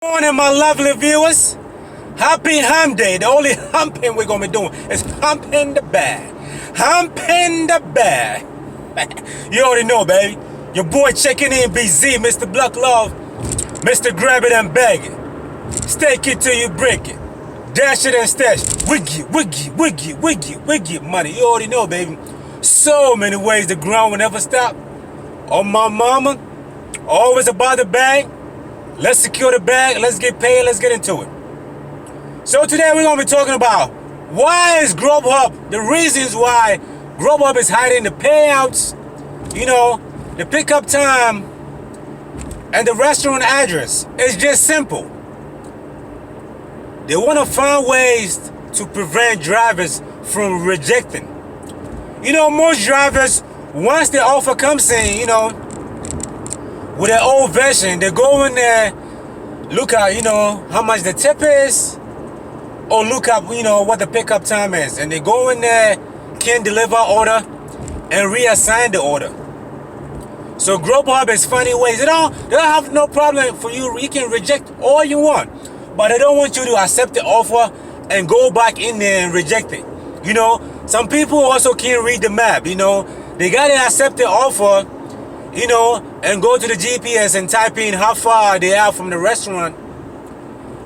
Morning, my lovely viewers. Happy hump day. The only humping we're gonna be doing is humping the bag. Humping the bag. You already know, baby. Your boy checking in, BZ, Mr. Black Love, Mr. Grab It and Bag It. Stake it till you break it. Dash it and stash. Wiggy, wiggy, wiggy, wiggy, wiggy money. You already know, baby. So many ways the ground will never stop. On my mama, always about the bag. Let's secure the bag, let's get paid, let's get into it. So today we're gonna be talking about why is Grubhub, the reasons why Grubhub is hiding the payouts, the pickup time, and the restaurant address. It's just simple. They wanna find ways to prevent drivers from rejecting. Most drivers, once the offer comes in, with their old version, they go in there, look at, how much the tip is, or look up, what the pickup time is. And they go in there, can deliver order, and reassign the order. So Grubhub is funny ways. They don't have no problem for you. You can reject all you want, but they don't want you to accept the offer and go back in there and reject it. Some people also can't read the map. They gotta accept the offer, and go to the GPS and type in how far they are from the restaurant,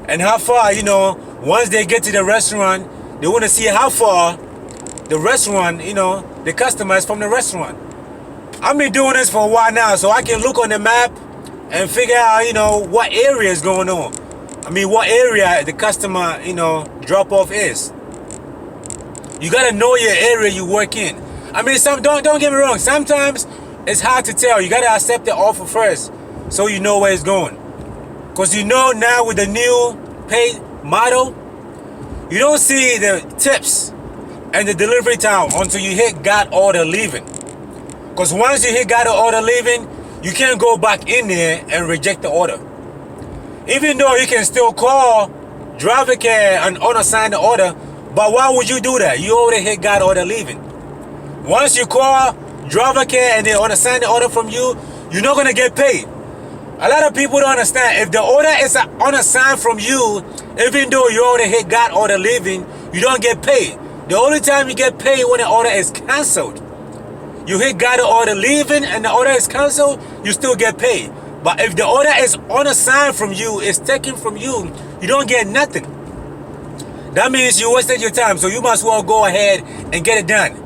and how far, once they get to the restaurant, they want to see how far the restaurant, the customer is from the restaurant. I've been doing this for a while now, so I can look on the map and figure out, what area is going on. What area the customer, drop off is. You gotta know your area you work in. Don't get me wrong. Sometimes it's hard to tell. You gotta accept the offer first, so you know where it's going. Cause now with the new pay model, you don't see the tips and the delivery time until you hit got order leaving. Cause once you hit got order leaving, you can't go back in there and reject the order. Even though you can still call driver care and unassign the order, but why would you do that? You already hit got order leaving. Once you call driver care and they unassign the order from you, you're not gonna get paid. A lot of people don't understand. If the order is unassigned from you, even though you already hit got order leaving, you don't get paid. The only time you get paid when the order is canceled. You hit got order leaving and the order is canceled, you still get paid. But if the order is unassigned from you, it's taken from you, you don't get nothing. That means you wasted your time, so you must well go ahead and get it done.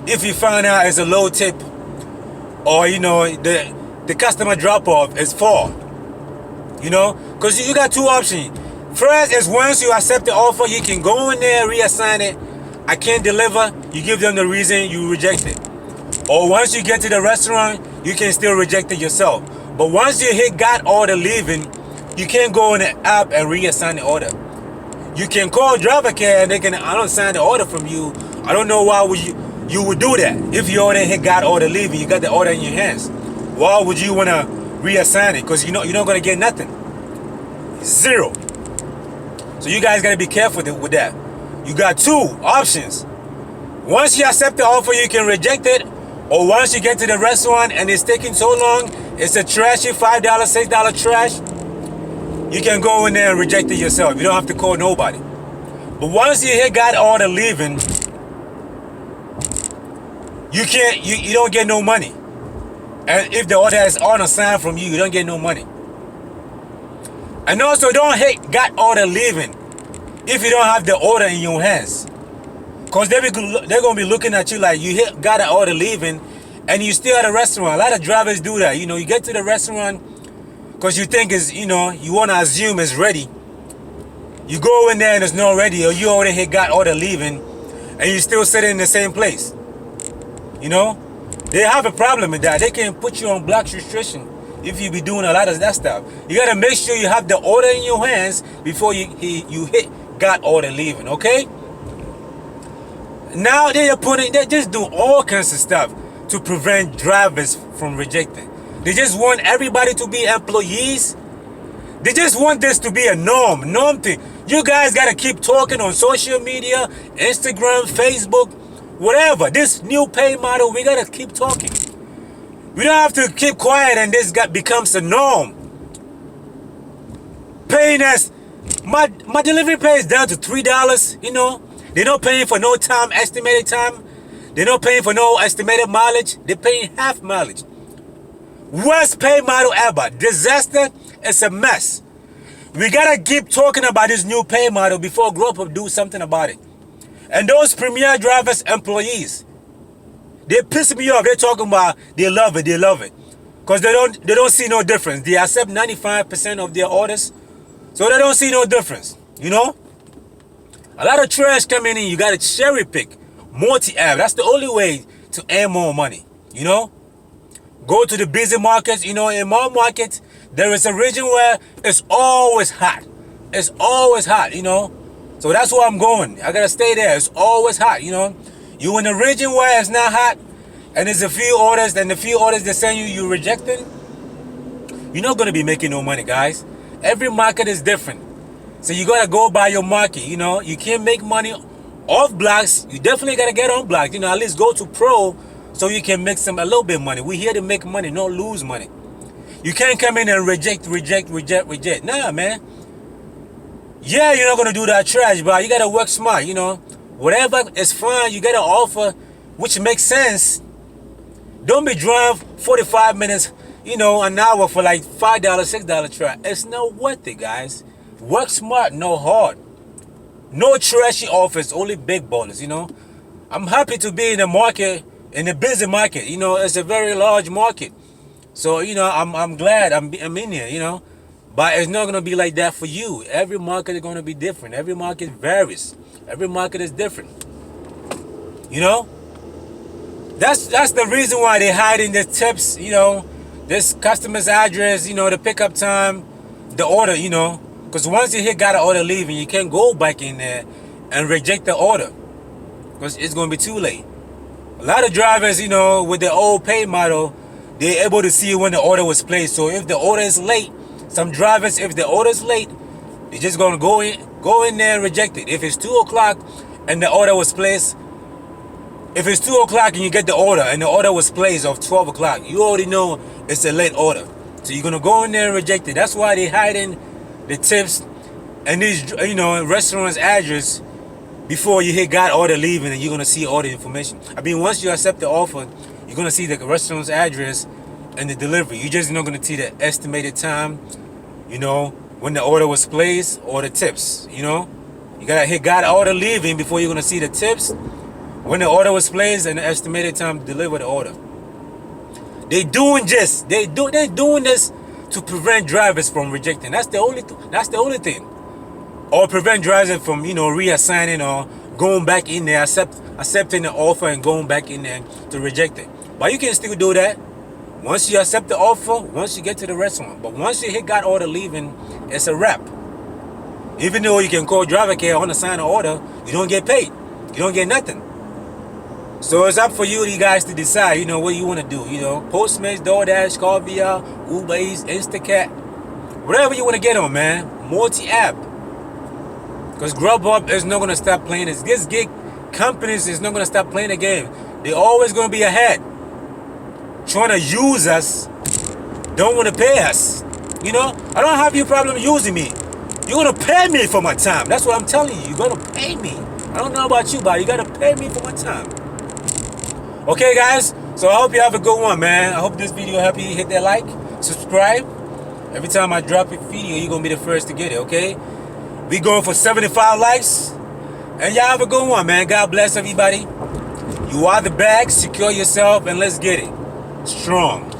If you find out it's a low tip, or the customer drop off is full, because you got two options. First is once you accept the offer, you can go in there, reassign it. I can't deliver. You give them the reason you reject it. Or once you get to the restaurant, you can still reject it yourself. But once you hit got order leaving, you can't go in the app and reassign the order. You can call driver care and they can unassign the order from you. I don't know why you would do that. If you already hit got order leaving, you got the order in your hands. Why would you want to reassign it? Because you're not going to get nothing. Zero. So you guys got to be careful with that. You got two options. Once you accept the offer, you can reject it. Or once you get to the restaurant and it's taking so long, it's a trashy $5, $6 trash, you can go in there and reject it yourself. You don't have to call nobody. But once you hit got order leaving, you don't get no money. And if the order is unassigned from you, you don't get no money. And also don't hit got order leaving if you don't have the order in your hands. Because they're gonna be looking at you like you hit got an order leaving and you still at a restaurant. A lot of drivers do that. You get to the restaurant because you think it's, you wanna assume it's ready. You go in there and it's not ready, or you already hit got order leaving and you still sitting in the same place. They have a problem with that. They can put you on block restriction if you be doing a lot of that stuff. You gotta make sure you have the order in your hands before you hit got order leaving, okay? Now they're just doing all kinds of stuff to prevent drivers from rejecting. They just want everybody to be employees. They just want this to be a norm thing. You guys gotta keep talking on social media, Instagram, Facebook, whatever. This new pay model, we gotta keep talking. We don't have to keep quiet and this becomes a norm. paying us. My delivery pay is down to $3. You know, they're not paying for no time, estimated time. They're not paying for no estimated mileage. They're paying half mileage. Worst pay model ever. Disaster. It's a mess. We gotta keep talking about this new pay model before Grubhub do something about it. And those premier drivers, employees, they piss me off. They're talking about they love it, because they don't see no difference. They accept 95% of their orders, so they don't see no difference. You know, a lot of trash coming in. You gotta cherry pick, multi-app. That's the only way to earn more money. You know, go to the busy markets. You know, in my market, there is a region where it's always hot. It's always hot. You know, so that's where I'm going. I gotta stay there. It's always hot. You know, you in a region where it's not hot, and there's a few orders, and the few orders they send you, you rejecting. You're not gonna be making no money, guys. Every market is different, so you gotta go by your market. You know, you can't make money off blocks. You definitely gotta get on blocks. You know, at least go to pro so you can make a little bit of money. We're here to make money, not lose money. You can't come in and reject. Nah, man. Yeah, you're not gonna do that trash, but you gotta work smart. You know, whatever is fine, you gotta offer, which makes sense. Don't be driving 45 minutes, you know, an hour for like $5, $6 trash. It's not worth it, guys. Work smart, no hard. No trashy offers, only big ballers. You know, I'm happy to be in the market, in the busy market. You know, it's a very large market. So, you know, I'm glad I'm in here, you know. But it's not going to be like that for you. Every market is going to be different. Every market varies. Every market is different. You know? That's the reason why they hide in the tips, you know. This customer's address, you know, the pickup time, the order, you know. Because once you got an order leaving, you can't go back in there and reject the order. Because it's going to be too late. A lot of drivers, you know, with the old pay model, they're able to see when the order was placed. So if the order is late, some drivers, if the order is late, they're just gonna go in there and reject it. If it's 2 o'clock and the order was placed, if it's 2 o'clock and you get the order and the order was placed of 12 o'clock, you already know it's a late order. So you're gonna go in there and reject it. That's why they hiding the tips and these, you know, restaurants' address before you hit got order leaving, and you're gonna see order information. I mean, once you accept the offer, you're gonna see the restaurant's address and the delivery. You're just not gonna see the estimated time, you know, when the order was placed or the tips. You know, you gotta hit got order leaving before you're gonna see the tips, when the order was placed, and the estimated time to deliver the order. They doing this to prevent drivers from rejecting. That's the only thing, or prevent drivers from, you know, reassigning or going back in there, accepting the offer and going back in there to reject it. But you can still do that once you accept the offer, once you get to the restaurant. But once you hit got order leaving, it's a wrap. Even though you can call driver care on the sign of order, you don't get paid. You don't get nothing. So it's up for you guys to decide, you know, what you want to do. You know, Postmates, DoorDash, Carvia, Uber Eats, Instacart, whatever you want to get on, man. Multi-app. Because Grubhub is not going to stop playing this. This gig companies is not going to stop playing the game. They're always going to be ahead. Trying to use us, don't want to pay us. You know, I don't have your problem using me. You're going to pay me for my time. That's what I'm telling you. You're going to pay me. I don't know about you, but you got to pay me for my time. Okay, guys? So I hope you have a good one, man. I hope this video helped you. Hit that like, subscribe. Every time I drop a video, you're going to be the first to get it, okay? We going for 75 likes. And y'all have a good one, man. God bless everybody. You are the bag. Secure yourself and let's get it. Strong.